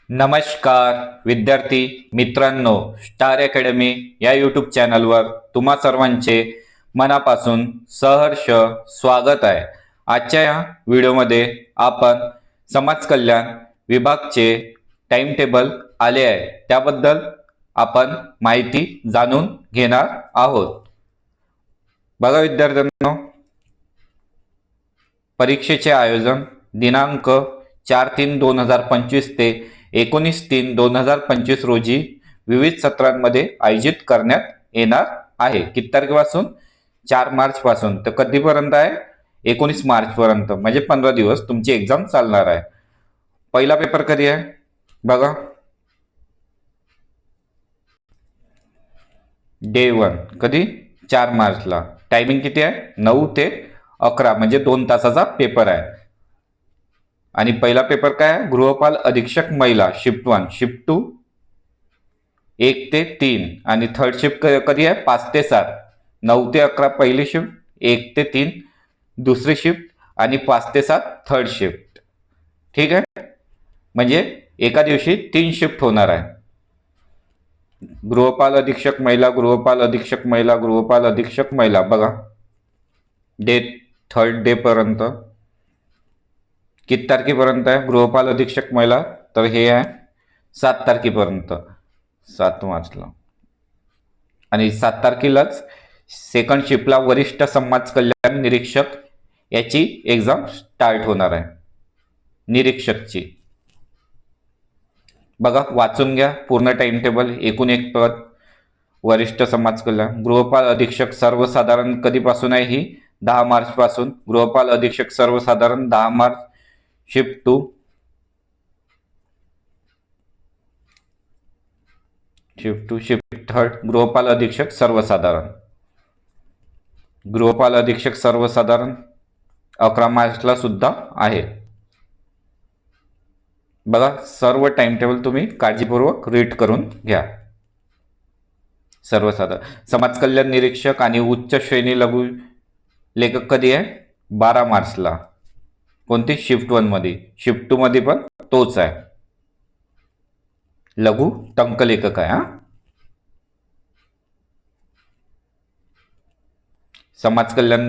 नमस्कार विद्यार्थी मित्रांनो, स्टार अकॅडमी या यूट्यूब चॅनलवर तुम्हा सर्वांचे मनापासून सहर्ष स्वागत आहे। आजच्या या व्हिडिओमध्ये आपण समाज कल्याण विभागचे टाइम टेबल आले आहे त्याबद्दल आपण माहिती जाणून घेणार आहोत। बघा विद्यार्थ्यांनो, परीक्षेचे आयोजन दिनांक 4/3/2025 ते 19/3/2025 रोजी विविध सत्रांमध्ये आयोजित करण्यात येणार आहे। किती तारखेपासून? 4 मार्च पासून तर कधीपर्यंत आहे? 19 मार्च पर्यंत, म्हणजे 15 दिवस तुमची एक्झाम चालणार आहे। पहिला पेपर कधी आहे बघा, डे 1 कधी? 4 मार्चला। टायमिंग किती आहे? 9 ते 11, म्हणजे 2 तासाचा पेपर आहे। आणि पहिला पेपर काय आहे? गृहपाल अधीक्षक महिला शिफ्ट 1, शिफ्ट 2 1 ते 3, आणि थर्ड शिफ्ट कधी आहे? 5 ते 7, 9 ते 11 पहिली शिफ्ट, 1 ते 3 दुसरी शिफ्ट, आणि 5 ते 7 थर्ड शिफ्ट। ठीक आहे, म्हणजे एका दिवशी 3 शिफ्ट होणार आहे। गृहपाल अधीक्षक महिला, गृहपाल अधीक्षक महिला, गृहपाल अधीक्षक महिला। बघा डे 3 डे पर्यंत किती तारखेपर्यंत आहे गृहपाल अधीक्षक महिला? तर हे आहे 7 तारखेपर्यंत, 7 मार्चला। आणि 7 तारखेलाच सेकंड शिफ्टला वरिष्ठ समाज कल्याण निरीक्षक याची एक्झाम स्टार्ट होणार आहे, निरीक्षकची। बघा वाचून घ्या पूर्ण टाइम टेबल, एकूण एक पद वरिष्ठ समाज कल्याण। गृहपाल अधीक्षक सर्वसाधारण कधीपासून आहे? ही 10 मार्च पासून। गृहपाल अधीक्षक सर्वसाधारण 10 मार्च, शिफ्ट 2, शिफ्ट 3, गृहपाल अधीक्षक सर्वसाधारण। गृहपाल अधीक्षक सर्वसाधारण 11 मार्चला सुद्धा आहे। बघा सर्व टाइम टेबल तुम्ही काळजीपूर्वक रीड करून घ्या। सर्वसाधारण समाज कल्याण निरीक्षक आणि उच्च श्रेणी लघु लेखक कधी आहे? 12 मार्चला। कोणती? शिफ्ट 1 मध्ये। शिफ्ट 2 मध्ये पण तोच आहे, लघु टंकलेखक आहे। समाज कल्याण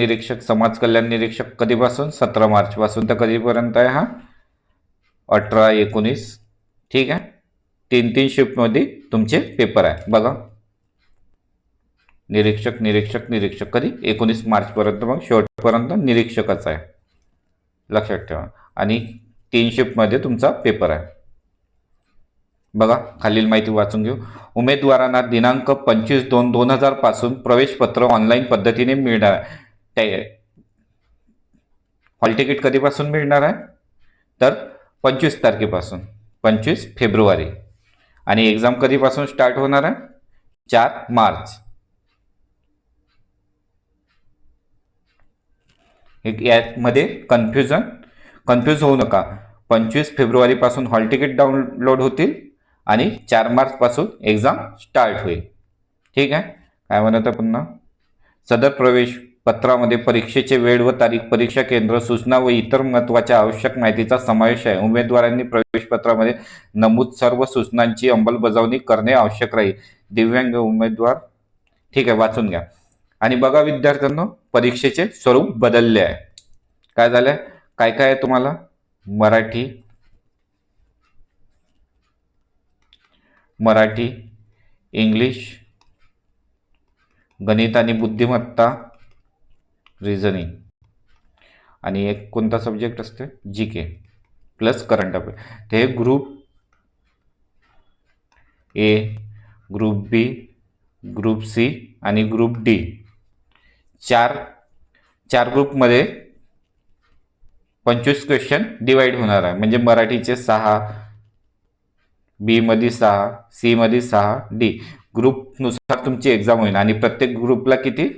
निरीक्षक कधीपासून? 17 मार्च पासून तर कधीपर्यंत आहे हा? 18, 19। ठीक आहे, 3 शिफ्ट मध्ये तुमचे पेपर आहे। बघा निरीक्षक कधी? 19 मार्च पर्यंत, मग शेवटपर्यंत निरीक्षकच आहे, लक्षात ठेवा। आणि 3 शिफ्ट मध्ये तुमचा पेपर आहे। बघा खालील माहिती वाचून घेऊ। उमेदवारांना दिनांक 25/2/2000 पासून प्रवेश पत्र ऑनलाईन पद्धतीने मिळणार आहे। हॉल तिकीट कधीपासून मिळणार आहे? तर 25 तारखेपासून, 25 फेब्रुवारी। आणि एक्झाम कधीपासून स्टार्ट होणार आहे? 4 मार्च। यामध्ये कन्फ्यूज होऊ नका। 25 फेब्रुवारी पासून हॉल तिकीट डाउनलोड होतील आणि 4 मार्च पासून एक्झाम स्टार्ट होईल। ठीक आहे, काय म्हणत आहे पुन्हा? सदर प्रवेश पत्रामध्ये परीक्षेचे वेळ व तारीख, परीक्षा केंद्र, सूचना व इतर महत्त्वाच्या आवश्यक माहितीचा समावेश आहे। उमेदवारांनी प्रवेश पत्रामध्ये नमूद सर्व सूचनांची अंमलबजावणी करणे आवश्यक राहील। दिव्यांग उमेदवार, ठीक आहे वाचून घ्या। आणि बघा विद्यार्थ्यांनो, परीक्षेचे स्वरूप बदलले आहे। काय झालंय? काय काय आहे तुम्हाला? मराठी, इंग्लिश, गणित आणि बुद्धिमत्ता, रिझनिंग, आणि एक कोणता सब्जेक्ट असते? GK plus current affair. ते group A, group B, group C आणि ग्रुप डी, चार ग्रुपमध्ये 25 क्वेश्चन डिवाइड होणार आहे। म्हणजे मराठीचे 6, बी मध्ये 6, सी मध्ये 6, डी ग्रुप नुसार तुमची एक्झाम होईल। आणि प्रत्येक ग्रुपला किती?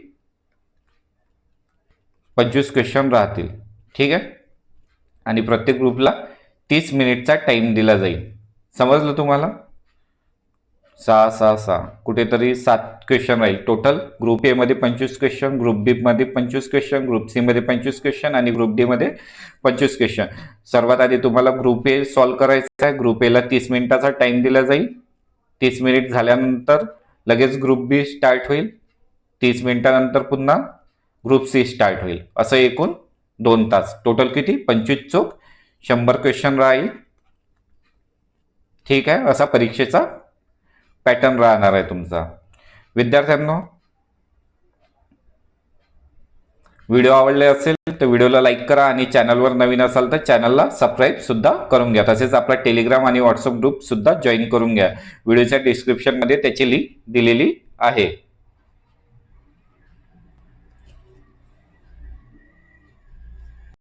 25 क्वेश्चन राहतील। ठीक आहे, आणि प्रत्येक ग्रुपला 30 मिनिटचा टाइम दिला जाईल। समजलं तुम्हाला? सहा सहा सहा कुठेतरी 7 क्वेश्चन राहील टोटल. ग्रुप ए मध्ये 25 क्वेश्चन, ग्रुप बी मध्ये 25 क्वेश्चन, ग्रुप सी मध्ये 25 क्वेश्चन आणि ग्रुप डी मध्ये 25 क्वेश्चन. सर्वात आधी तुम्हाला ग्रुप ए सॉल्व्ह करायचा आहे. ग्रुप ए ला 30 मिनिटाचा टाइम दिला जाईल. 30 मिनिट झाल्यानंतर लगेच ग्रुप बी स्टार्ट होईल. 30 मिनिटानंतर पुन्हा ग्रुप सी स्टार्ट होईल. असं एकूण 2 तास. टोटल किती? 25 चोक 100 क्वेश्चन राहील. ठीक आहे. असा परीक्षेचा पॅटर्न राहणार आहे तुमचा. विद्यार्थ्यांनो, व्हिडिओ आवडले असेल तर व्हिडिओला लाईक करा आणि चॅनलवर नवीन असाल तर चॅनलला सबस्क्राईब सुद्धा करून घ्या. तसेच आपला टेलिग्राम आणि व्हॉट्सअप ग्रुप सुद्धा जॉईन करून घ्या. व्हिडिओच्या डिस्क्रिप्शनमध्ये त्याची लिंक दिलेली आहे.